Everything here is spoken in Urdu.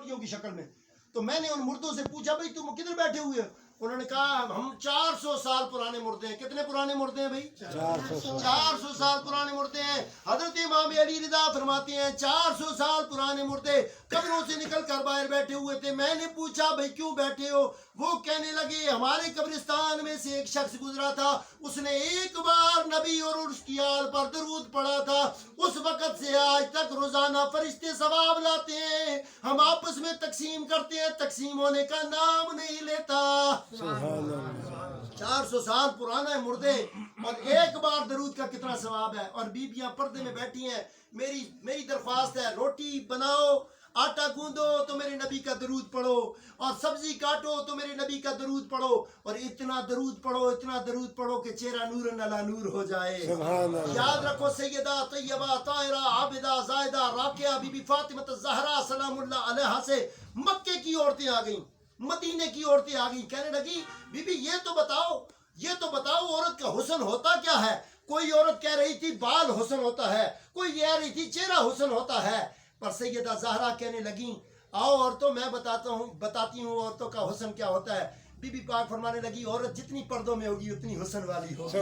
موتیوں کی شکل میں. تو میں نے ان مردوں سے پوچھا بھائی تم کدھر بیٹھے ہوئے ہو؟ انہوں نے کہا ہم 400 سال پرانے مردے ہیں. کتنے پرانے مردے ہیں بھائی؟ 400 سال پرانے مردے ہیں. حضرت امام علی رضا فرماتے ہیں 400 سال پرانے مردے قبروں سے نکل کر باہر بیٹھے ہوئے تھے. میں نے پوچھا بھائی کیوں بیٹھے ہو؟ وہ کہنے لگے ہمارے قبرستان میں سے ایک شخص گزرا تھا, اس نے ایک بار نبی اور اس کی آل پر درود پڑھا تھا, اس وقت سے آج تک روزانہ فرشتے ثواب لاتے ہیں, ہم آپس میں تقسیم کرتے ہیں, تقسیم ہونے کا نام نہیں لیتا. 400 سال پرانا ہے مردے, اور ایک بار درود کا کتنا ثواب ہے. اور بیبیاں پردے میں بیٹھی ہیں. میری درخواست ہے, روٹی بناؤ, آٹا گوندو تو میرے نبی کا درود پڑھو, اور سبزی کاٹو تو میرے نبی کا درود پڑھو, اور اتنا درود پڑھو کہ چہرہ نور نلا نور ہو جائے. یاد رکھو سیدہ طیبہ طاہرہ عابدہ زاہدہ راقیہ بی بی فاطمہ الزہرا سلام اللہ علیہا سے مکے کی عورتیں آ گئیں, مدینے کی عورتیں آ گئیں. کہنے لگی بی بی یہ تو بتاؤ عورت کا حسن ہوتا کیا ہے؟ کوئی عورت کہہ رہی تھی بال حسن ہوتا ہے, کوئی کہہ رہی تھی چہرہ حسن ہوتا ہے. پر سیدہ زہرا کہنے لگیں آؤ عورتوں میں بتاتی ہوں عورتوں کا حسن کیا ہوتا ہے. بی بی پاک فرمانے لگی عورت جتنی پردوں میں ہوگی اتنی حسن والی ہوگی.